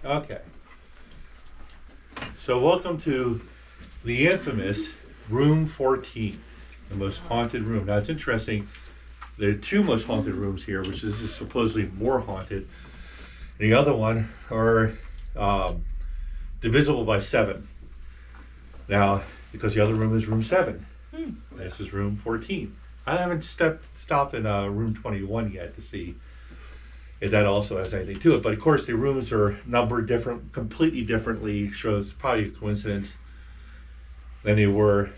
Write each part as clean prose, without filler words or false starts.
Okay. So welcome to the infamous Room 14, the most haunted room. Now it's interesting, there are two most haunted rooms here, which is supposedly more haunted. The other one are divisible by 7. Now, because the other room is room 7. This is room 14. I haven't stopped in room 21 yet to see if that also has anything to it. But of course, the rooms are numbered completely differently. Shows probably a coincidence than they were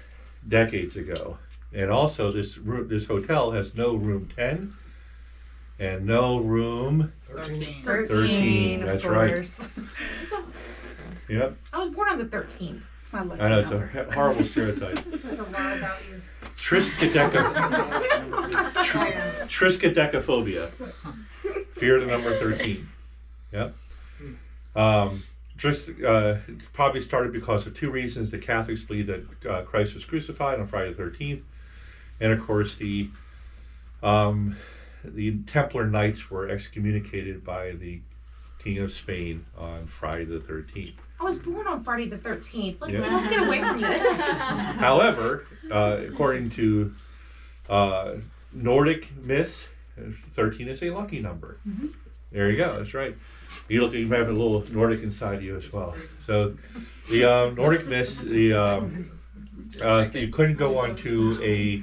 decades ago. And also, this hotel has no room 10 and no room 13. That's right. Yep. I was born on the 13th. It's my lucky I know, it's number. a horrible stereotype. This says a lot about you. Triskaidekaphobia. Fear of the number 13. Yep. Probably started because of 2 reasons. The Catholics believe that Christ was crucified on Friday the 13th. And of course, the Templar Knights were excommunicated by the King of Spain on Friday the 13th. I was born on Friday the 13th. Let's Yeah. get away from this. However, according to Nordic Mist, 13 is a lucky number. Mm-hmm. There you go. That's right. You have a little Nordic inside you as well. So the Nordic Mist, you couldn't go on to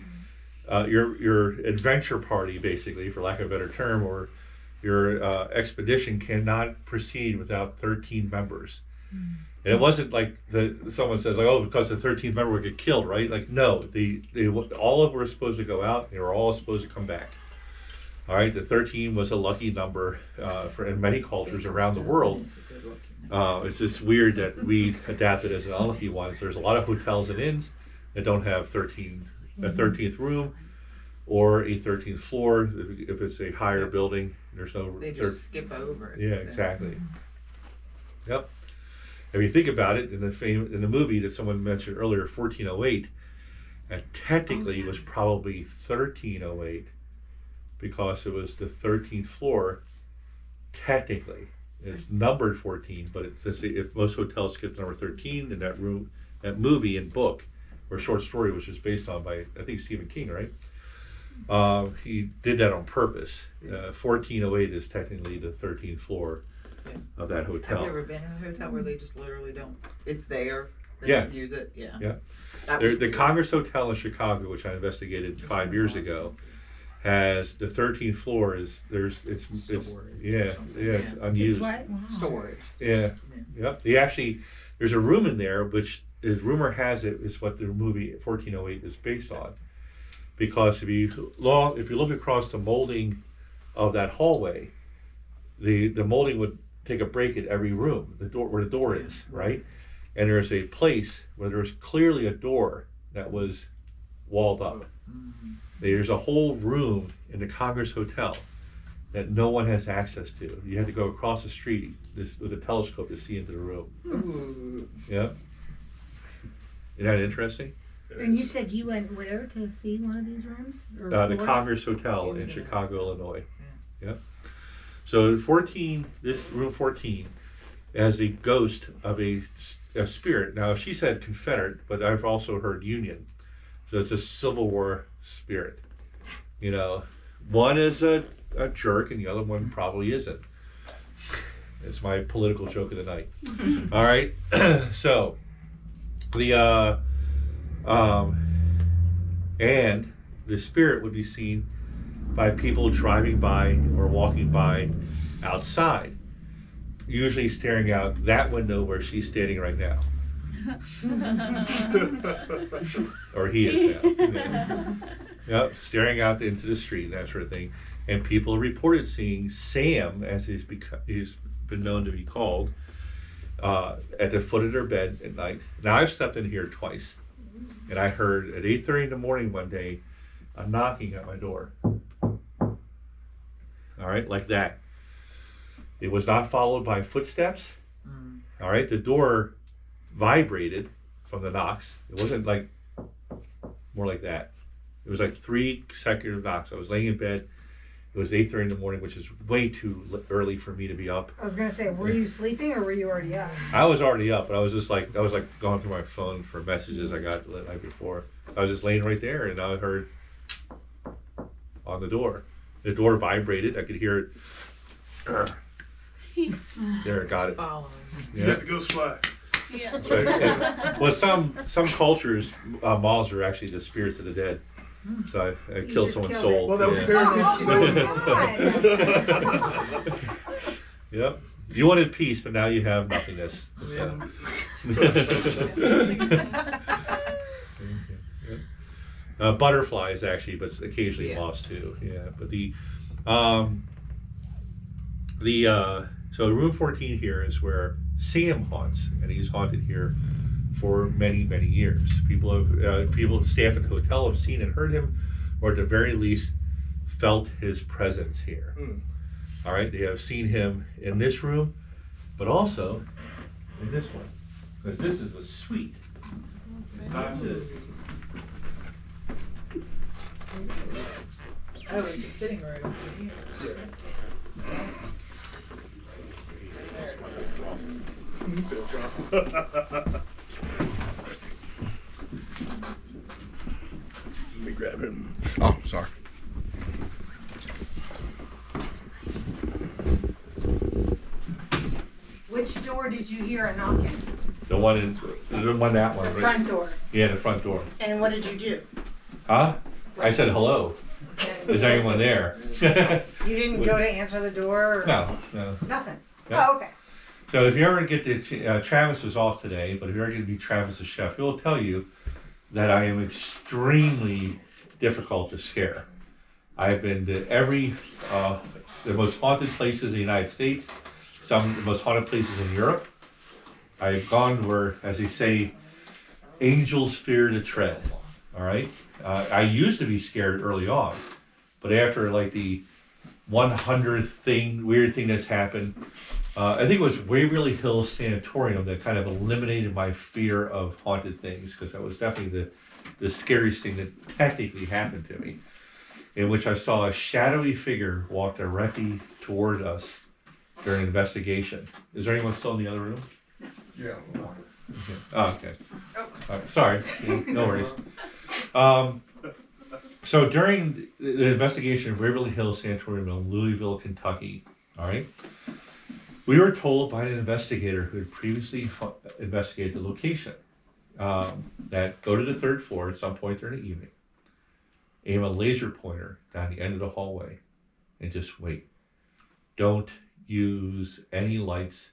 your adventure party, basically, for lack of a better term, or your expedition cannot proceed without 13 members. And it wasn't like someone says, like, oh, because the 13th member would get killed, right? Like, no, they all of them were supposed to go out. They were all supposed to come back. All right, the 13 was a lucky number in many cultures around the world. It's just weird that we adapted as an unlucky one. So there's a lot of hotels and inns that don't have a 13th room or a 13th floor. If it's a higher building, there's no. They just skip over it. Yeah, exactly. Yep. If you think about it, in the movie that someone mentioned earlier, 1408, technically it was probably 1308 because it was the 13th floor. Technically, it's numbered 14, but if most hotels skip number 13, in that movie and book or short story, which was based on by I think Stephen King, right? He did that on purpose. 1408 is technically the 13th floor of that hotel. Have you ever been in a hotel where they just literally don't? It's there. They Yeah. don't use it. Yeah. Yeah. The Congress Hotel in Chicago, which I investigated 5 years ago, has the 13th floor. It's unused. It's what? Wow. Storage. Yeah. Yep. There's a room in there, which rumor has it is what the movie 1408 is based on. Because if you look across the molding of that hallway, the molding would take a break at every room, the door where the door is, right? And there's a place where there's clearly a door that was walled up. There's a whole room in the Congress Hotel that no one has access to. You had to go across the street with a telescope to see into the room. Ooh. Yeah. Isn't that interesting? And you said you went where to see one of these rooms? Or The floors? Congress Hotel in Chicago, Illinois. Yeah. So this room 14 has a ghost of a spirit. Now she said Confederate, but I've also heard Union. So it's a Civil War spirit. You know, one is a jerk and the other one probably isn't. It's my political joke of the night. All right. So and the spirit would be seen by people driving by or walking by outside, usually staring out that window where she's standing right now. Or he is now. Yeah. Yep, staring out into the street and that sort of thing. And people reported seeing Sam, as he's been known to be called, at the foot of their bed at night. Now I've slept in here twice, and I heard at 8:30 in the morning one day a knocking at my door. All right, like that. It was not followed by footsteps. All right, the door vibrated from the knocks. It wasn't like more like that. It was like 3 consecutive knocks. I was laying in bed, It was 8:30 in the morning, which is way too early for me to be up. I was gonna say, were you sleeping or were you already up? I was already up, but I was going through my phone for messages I got the night before. I was just laying right there, and I heard on the door. The door vibrated. I could hear it. There, got it. Following. Yeah. Let the ghost fly. Yeah. That's right. Yeah. Well, some cultures, moths are actually the spirits of the dead. So I You killed just someone's killed soul. Well, that was Yeah. paranormal. Oh, God. Yep. You wanted peace, but now you have nothingness. So. Butterflies actually, but occasionally Yeah. moths too. Yeah, but so room 14 here is where Sam haunts, and he's haunted here for many, many years. People staff at the hotel have seen and heard him, or at the very least, felt his presence here. Mm. All right, they have seen him in this room, but also in this one, because this is a suite. It's not just. Oh, it's a sitting room. He said, "Drop." Let me grab him. Oh, sorry. Which door did you hear a knocking? The one in, the one that one, The right? front door. Yeah, the front door. And what did you do? Huh? I said hello. Is anyone there? You didn't go to answer the door? Or No, no. Nothing? No. Oh, okay. So if you ever get to, Travis was off today, but if you're going to be Travis's chef, he'll tell you that I am extremely difficult to scare. I've been to the most haunted places in the United States, some of the most haunted places in Europe. I've gone where, as they say, angels fear to tread. All right. I used to be scared early on, but after like the 100th weird thing that's happened, I think it was Waverly Hills Sanatorium that kind of eliminated my fear of haunted things, because that was definitely the scariest thing that technically happened to me, in which I saw a shadowy figure walk directly toward us during an investigation. Is there anyone still in the other room? Yeah. Okay. Oh, okay. Sorry. No worries. So during the investigation of Waverly Hills Sanatorium in Louisville, Kentucky, all right, we were told by an investigator who had previously investigated the location that go to the 3rd floor at some point during the evening, aim a laser pointer down the end of the hallway, and just wait. Don't use any lights.